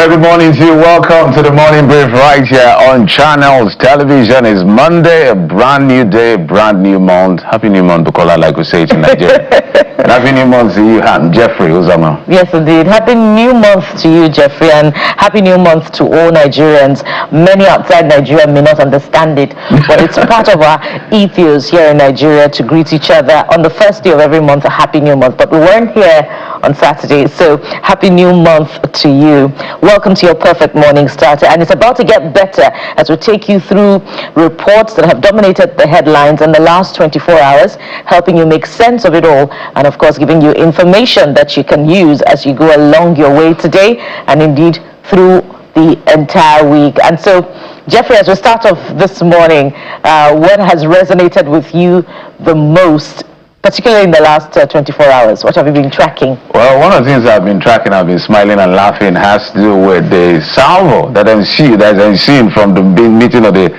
Very good morning to you. Welcome to the morning brief right here on Channels Television. It's Monday, a brand new day, brand new month. Happy New Month, Bukola, like we say it in Nigeria. And happy New Month to you, Jeffrey Uzama. Yes, indeed. Happy New Month to you, Jeffrey, and happy New Month to all Nigerians. Many outside Nigeria may not understand it, but it's part of our ethos here in Nigeria to greet each other on the first day of every month, a Happy New Month. But we weren't here on Saturday, so Happy New Month to you. Welcome to your perfect morning starter, and it's about to get better as we take you through reports that have dominated the headlines in the last 24 hours, helping you make sense of it all, and of course giving you information that you can use as you go along your way today and indeed through the entire week. And so, Jeffrey, as we start off this morning, what has resonated with you the most, particularly in the last 24 hours? What have you been tracking? Well, one of the things I've been tracking, I've been smiling and laughing, has to do with the salvo that I'm seeing from the meeting of the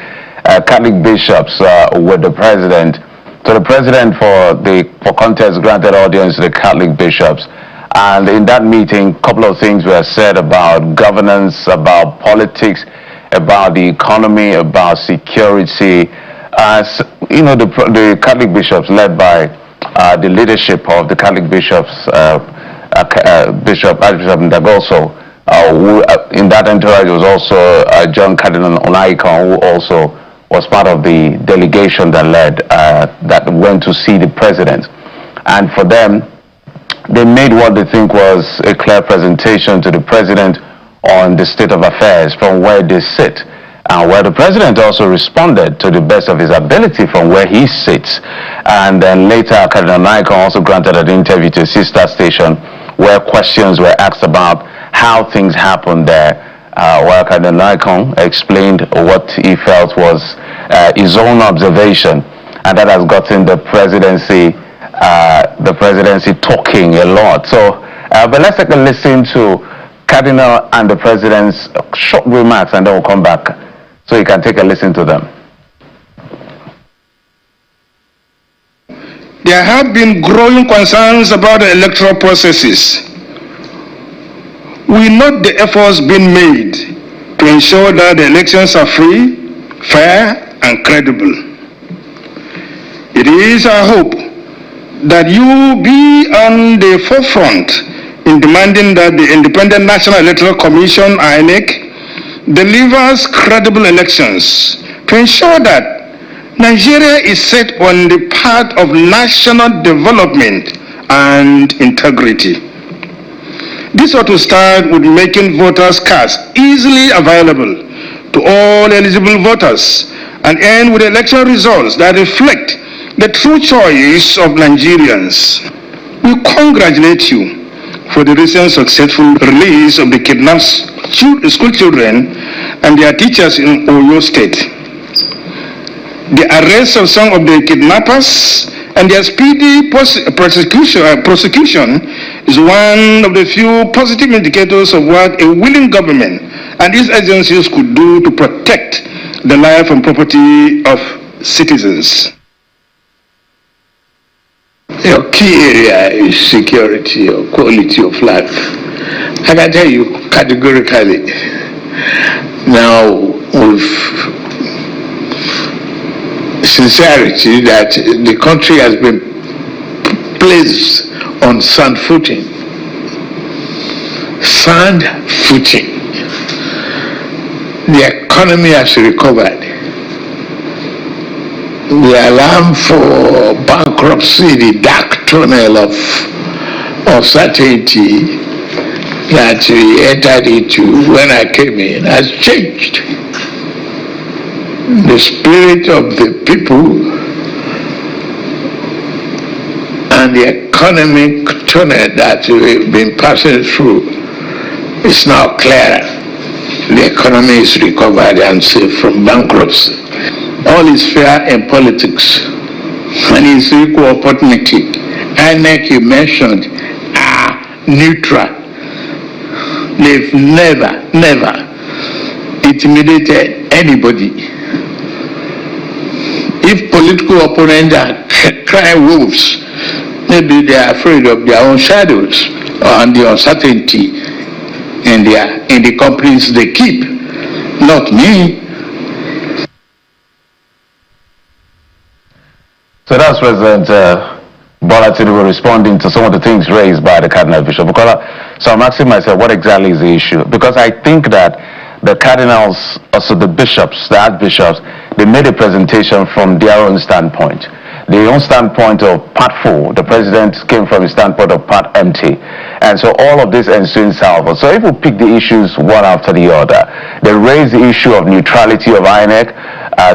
Catholic bishops with the president. So the president, for context, granted audience to the Catholic bishops. And in that meeting, a couple of things were said about governance, about politics, about the economy, about security. As you know, the Catholic bishops, led by the leadership of the Catholic bishops, Archbishop Ndagoso, who in that entourage was also John Cardinal Olaikon, who also was part of the delegation that went to see the president. And for them, they made what they think was a clear presentation to the president on the state of affairs from where they sit. Where the president also responded to the best of his ability from where he sits. And then later, Cardinal Olaikon also granted an interview to a sister station where questions were asked about how things happened there, where Cardinal Olaikon explained what he felt was his own observation, and that has gotten the presidency talking a lot. So, but let's take a listen to Cardinal and the president's short remarks, and then we'll come back so you can take a listen to them. There have been growing concerns about the electoral processes. We note the efforts being made to ensure that the elections are free, fair, and credible. It is our hope that you will be on the forefront in demanding that the Independent National Electoral Commission, INEC, delivers credible elections to ensure that Nigeria is set on the path of national development and integrity. This ought to start with making voters' cards easily available to all eligible voters and end with election results that reflect the true choice of Nigerians. We congratulate you for the recent successful release of the kidnapped school children and their teachers in Oyo State. The arrest of some of the kidnappers and their speedy prosecution is one of the few positive indicators of what a willing government and its agencies could do to protect the life and property of citizens. Your key area is security or quality of life. I can tell you categorically, now with sincerity, that the country has been placed on sound footing. Sound footing. The economy has recovered. The alarm for bankruptcy, the dark tunnel of uncertainty that we entered into when I came in has changed. The spirit of the people and the economic tunnel that we've been passing through is now clearer. The economy is recovered and safe from bankruptcy. All is fair in politics and is equal opportunity. INEC, you mentioned, are neutral. They've never intimidated anybody. If political opponents are crying wolves, maybe they are afraid of their own shadows and the uncertainty in the companies they keep, not me. So that's President Bola Tinubu responding to some of the things raised by the Cardinal Bishop. So I'm asking myself, what exactly is the issue? Because I think that the cardinals, also the bishops, the archbishops, they made a presentation from their own standpoint. Their own standpoint of part full. The president came from a standpoint of part empty. And so all of this ensuing salvo. So if we pick the issues one after the other, they raise the issue of neutrality of INEC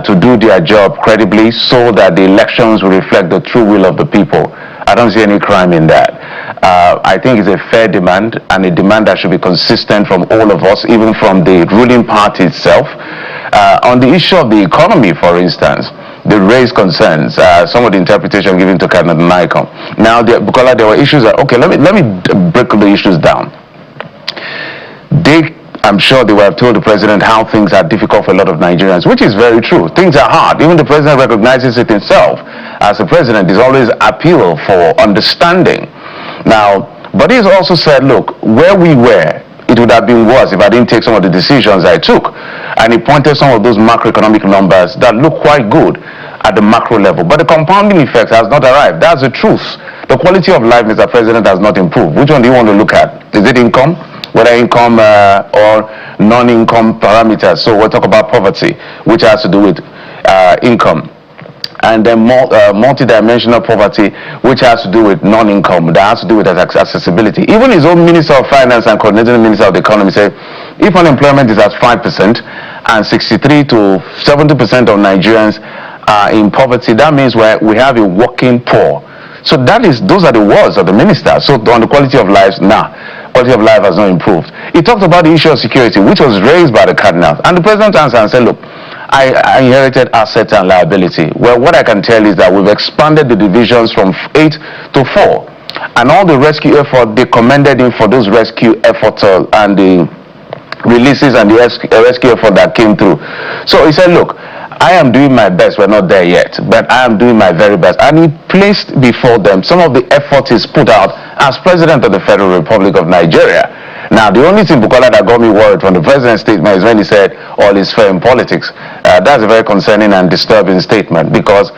to do their job credibly so that the elections will reflect the true will of the people. I don't see any crime in that. I think it's a fair demand and a demand that should be consistent from all of us, even from the ruling party itself. On the issue of the economy, for instance, they raised concerns, some of the interpretation given to Cardinal Nikon. Now, because there were issues that, okay, let me break the issues down. I'm sure they would have told the president how things are difficult for a lot of Nigerians, which is very true. Things are hard. Even the president recognizes it himself. As the president, is always appeal for understanding. Now, but he's also said, look, where we were, it would have been worse if I didn't take some of the decisions I took. And he pointed some of those macroeconomic numbers that look quite good at the macro level. But the compounding effect has not arrived. That's the truth. The quality of life, Mr. President, has not improved. Which one do you want to look at? Is it income? Whether income or non-income parameters. So we'll talk about poverty, which has to do with income. And then multi-dimensional poverty, which has to do with non-income, that has to do with accessibility. Even his own Minister of Finance and coordinating Minister of the Economy said, if unemployment is at 5% and 63 to 70% of Nigerians are in poverty, that means we have a working poor. So those are the words of the minister. So on the quality of life, quality of life has not improved. He talked about the issue of security, which was raised by the cardinals. And the president answered and said, look, I inherited assets and liability. Well, what I can tell is that we've expanded the divisions from 8 to 4. And all the rescue effort, they commended him for those rescue efforts and the releases and the rescue effort that came through. So he said, look, I am doing my best. We're not there yet, but I am doing my very best. And he placed before them some of the efforts he's put out as President of the Federal Republic of Nigeria. Now, the only thing, Bukola, that got me worried from the president's statement is when he said all is fair in politics. That's a very concerning and disturbing statement, because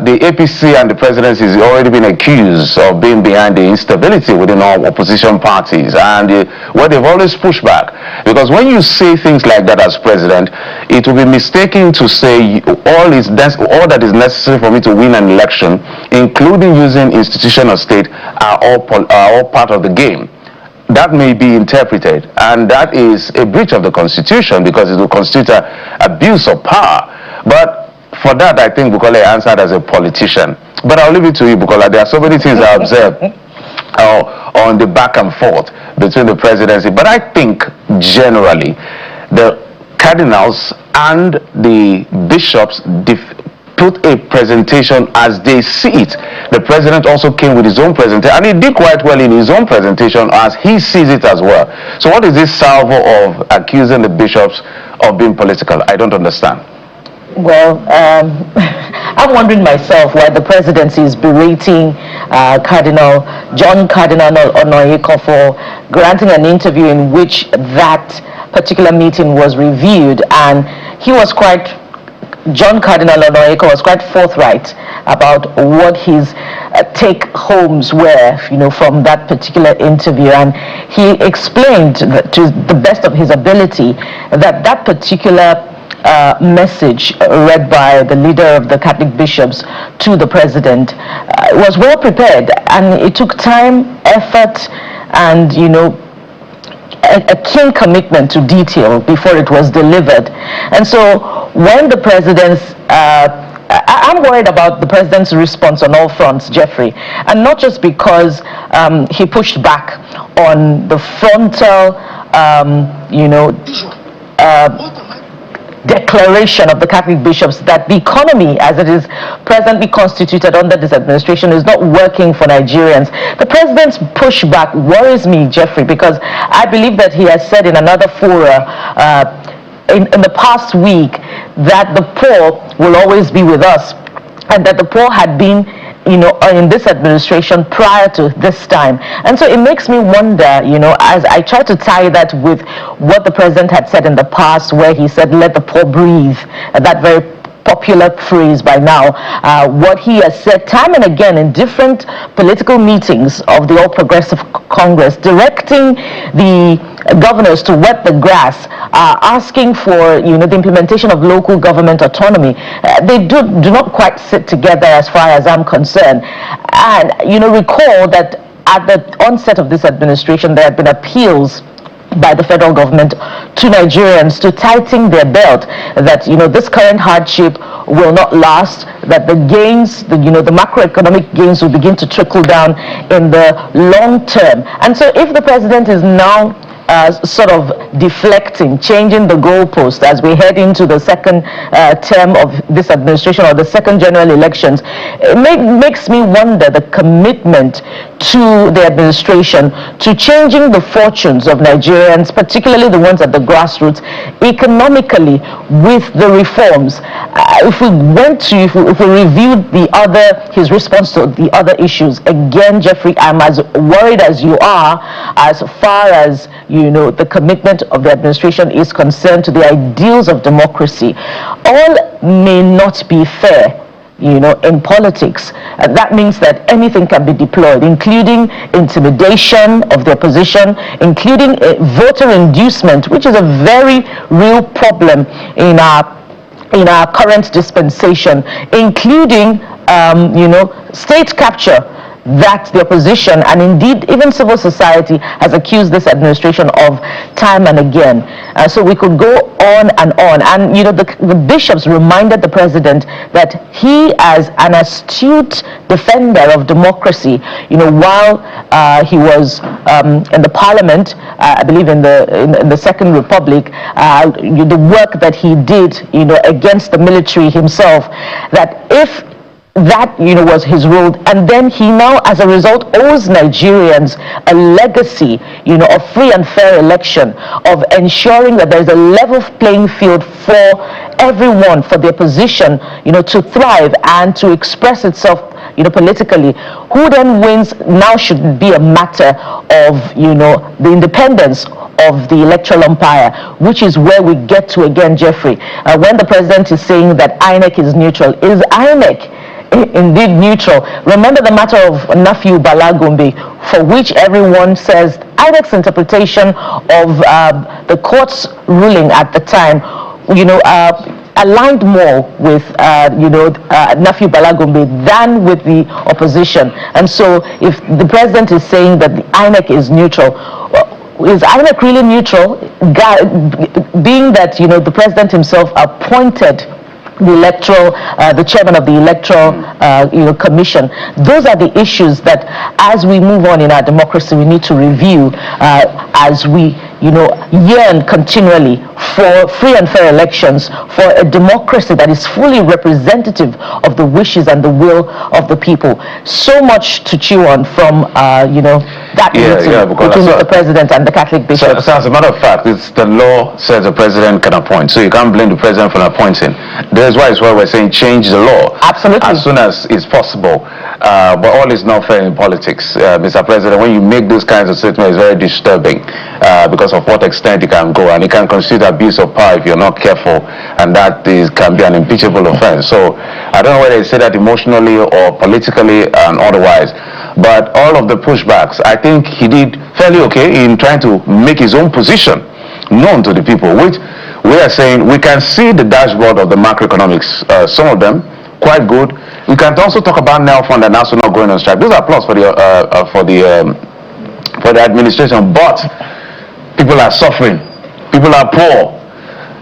the APC and the presidency has already been accused of being behind the instability within all opposition parties, and where they've always pushed back. Because when you say things like that as president, it will be mistaken to say all that is necessary for me to win an election, including using institution of state, are all part of the game. That may be interpreted, and that is a breach of the Constitution, because it will constitute an abuse of power. But for that, I think Bukola answered as a politician. But I'll leave it to you, Bukola. There are so many things I observed on the back and forth between the presidency. But I think generally the cardinals and the bishops put a presentation as they see it. The president also came with his own presentation, and he did quite well in his own presentation as he sees it as well. So what is this salvo of accusing the bishops of being political? I don't understand. Well, I'm wondering myself why the presidency is berating John Cardinal Onoyeko for granting an interview in which that particular meeting was reviewed, and John Cardinal Onoyeko was quite forthright about what his take-homes were, from that particular interview, and he explained to the best of his ability that particular message read by the leader of the Catholic bishops to the president was well prepared, and it took time, effort, and a keen commitment to detail before it was delivered. And so when the president's I'm worried about the president's response on all fronts, Jeffrey, and not just because he pushed back on the frontal declaration of the Catholic bishops that the economy as it is presently constituted under this administration is not working for Nigerians. The president's pushback worries me, Jeffrey, because I believe that he has said in another fora in the past week that the poor will always be with us, and that the poor had been in this administration prior to this time. And so it makes me wonder, as I try to tie that with what the president had said in the past, where he said, let the poor breathe, that very popular phrase by now, what he has said time and again in different political meetings of the All Progressive Congress, directing the governors to wet the grass, asking for the implementation of local government autonomy. They do not quite sit together as far as I'm concerned. And recall that at the onset of this administration there had been appeals by the federal government to Nigerians to tighten their belt, that this current hardship will not last, that the gains, the macroeconomic gains will begin to trickle down in the long term. And so if the president is now sort of deflecting, changing the goalpost as we head into the second term of this administration, or the second general elections, it makes me wonder the commitment to the administration to changing the fortunes of Nigerians, particularly the ones at the grassroots, economically with the reforms. If we reviewed his response to the other issues, again, Jeffrey, I'm as worried as you are as far as the commitment of the administration is concerned to the ideals of democracy. All may not be fair, in politics. That means that anything can be deployed, including intimidation of the opposition, including voter inducement, which is a very real problem in our current dispensation, including state capture that the opposition and indeed even civil society has accused this administration of time and again. So we could go on. And the bishops reminded the president that he, as an astute defender of democracy, while he was in the parliament, I believe in the Second Republic, the work that he did, against the military himself, that if that was his role, and then he now as a result owes Nigerians a legacy of free and fair election, of ensuring that there's a level playing field for everyone, for the opposition to thrive and to express itself politically. Who then wins now should be a matter of the independence of the electoral umpire, which is where we get to again, Jeffrey, when the president is saying that INEC is neutral. Is INEC indeed neutral? Remember the matter of Nafiu Balagombe, for which everyone says INEC's interpretation of the court's ruling at the time, aligned more with Nafiu Balagombe than with the opposition. And so if the president is saying that the INEC is neutral, is INEC really neutral, being that the president himself appointed the chairman of the electoral commission? Those are the issues that, as we move on in our democracy, we need to review as we yearn continually for free and fair elections, for a democracy that is fully representative of the wishes and the will of the people. So much to chew on from that meeting between the president and the Catholic bishops. So as a matter of fact, it's the law says the president can appoint, so you can't blame the president for appointing. That's why we're saying change the law. Absolutely. As soon as it's possible. But all is not fair in politics, Mr. President. When you make those kinds of statements, it's very disturbing because of what extent it can go, and it can constitute abuse of power if you're not careful, and that can be an impeachable offense. So I don't know whether they say that emotionally or politically and otherwise, but all of the pushbacks, I think he did fairly okay in trying to make his own position known to the people, which we are saying we can see the dashboard of the macroeconomics, some of them quite good. We can also talk about NELFund and also not going on strike. Those are plus for the administration, but people are suffering, people are poor.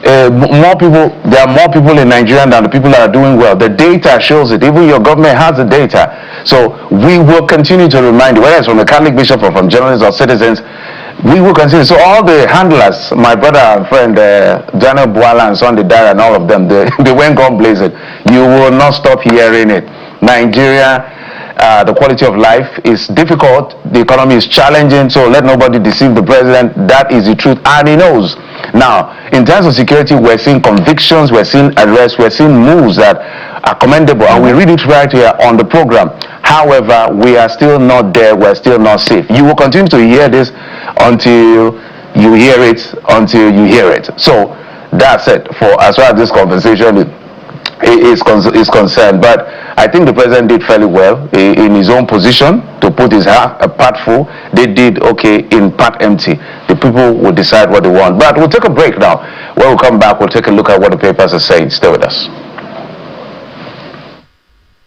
There are more people in Nigeria than the people that are doing well. The data shows it. Even your government has the data. So we will continue to remind you, whether it's from the Catholic bishop or from journalists or citizens, we will continue. So all the handlers, my brother and friend Daniel Bwala and Sunday Dara and all of them, they went gone blazing. You will not stop hearing it. Nigeria, the quality of life is difficult. The economy is challenging. So let nobody deceive the president. That is the truth, and he knows. Now, in terms of security, we're seeing convictions, we're seeing arrests, we're seeing moves that are commendable, and we read it right here on the program. However, we are still not there. We're still not safe. You will continue to hear this until you hear it, So that's it for as far as this conversation is concerned. But I think the president did fairly well in his own position to put his part full. They did okay in part empty. The people will decide what they want. But we'll take a break now. When we come back, we'll take a look at what the papers are saying. Stay with us.